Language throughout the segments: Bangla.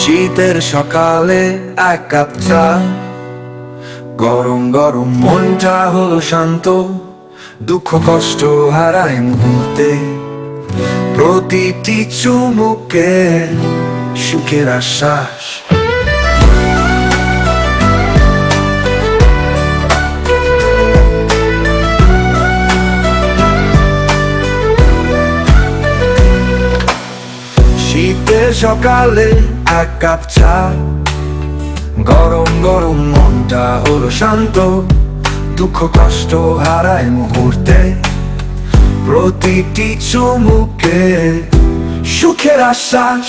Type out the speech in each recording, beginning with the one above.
শীতের সকালে এক কাপ চা, গরম গরম মনটা হলো শান্ত, দুঃখ কষ্ট হারায় মুহূর্তে, প্রতিটি চুমুকে সুখের আশ্বাস। শীতের সকালে এক কাপ চা, গরম গরম মনটা হলো শান্ত, দুঃখ কষ্ট হারায় মুহূর্তে, প্রতিটি চুমুকে সুখের আশ্বাস।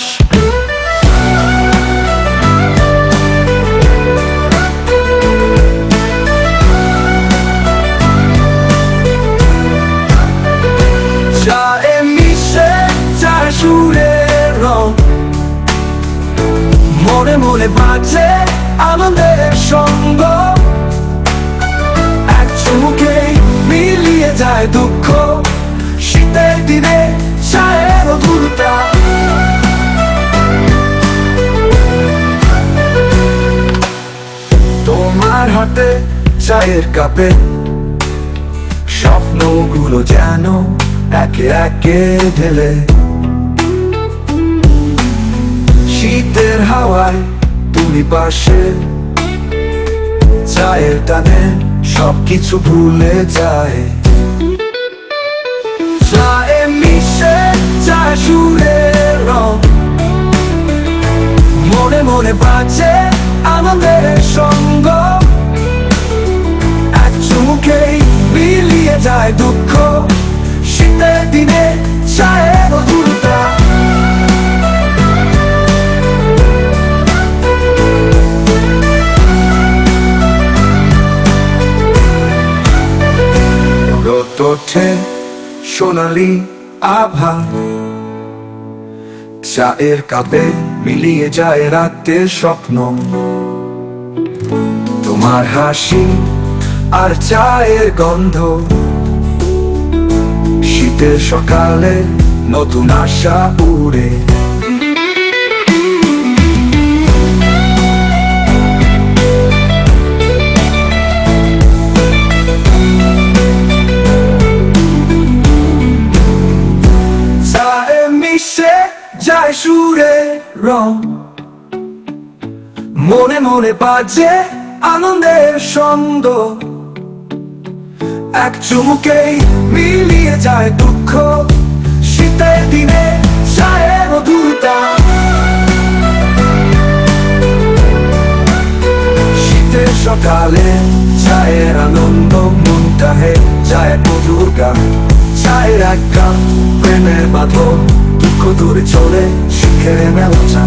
চায়ে মিশে যায় সুরের রং, মনে মনে বাজে আনন্দের সঙ্গ, এক চুমুকেই মিলিয়ে যায় দুঃখ, শীতের দিনে চায়ের অধুরতা। তোমার হাতে চায়ের কাপে স্বপ্নগুলো যেন একে একে ঢেলে, শীতের হাওয়ায় তুমি পাশে, চায়ের টানে সবকিছু ভুলে যায়। চায়ে মিশে যায় সুরের রং, মনে মনে বাজে আনন্দের সঙ্গ, এক চুমুকেই মিলিয়ে যায় দুঃখ, শীতের দিনে চায়ের অধুরতা। রোদ ওঠে সোনালি আভা, চায়ের কাপে মিলিয়ে যায় রাতের স্বপ্ন, তোমার হাসি আর চায়ের গন্ধ, শীতের সকালে নতুন আশা উড়ে। মিশে যায় সুরের রং, মনে মনে বাজে আনন্দের ছন্দ, এক চুমুকেই মিলিয়ে যায় দুঃখ, শীতের দিনে চায়ের অধুরতা। শীতের সকালে চায়ের আনন্দ, মনটা হে যায় মধুর গান, চায়ের এক গান প্রেমের বাঁধন, দুঃখ দূরে চলে সুখের মেলা।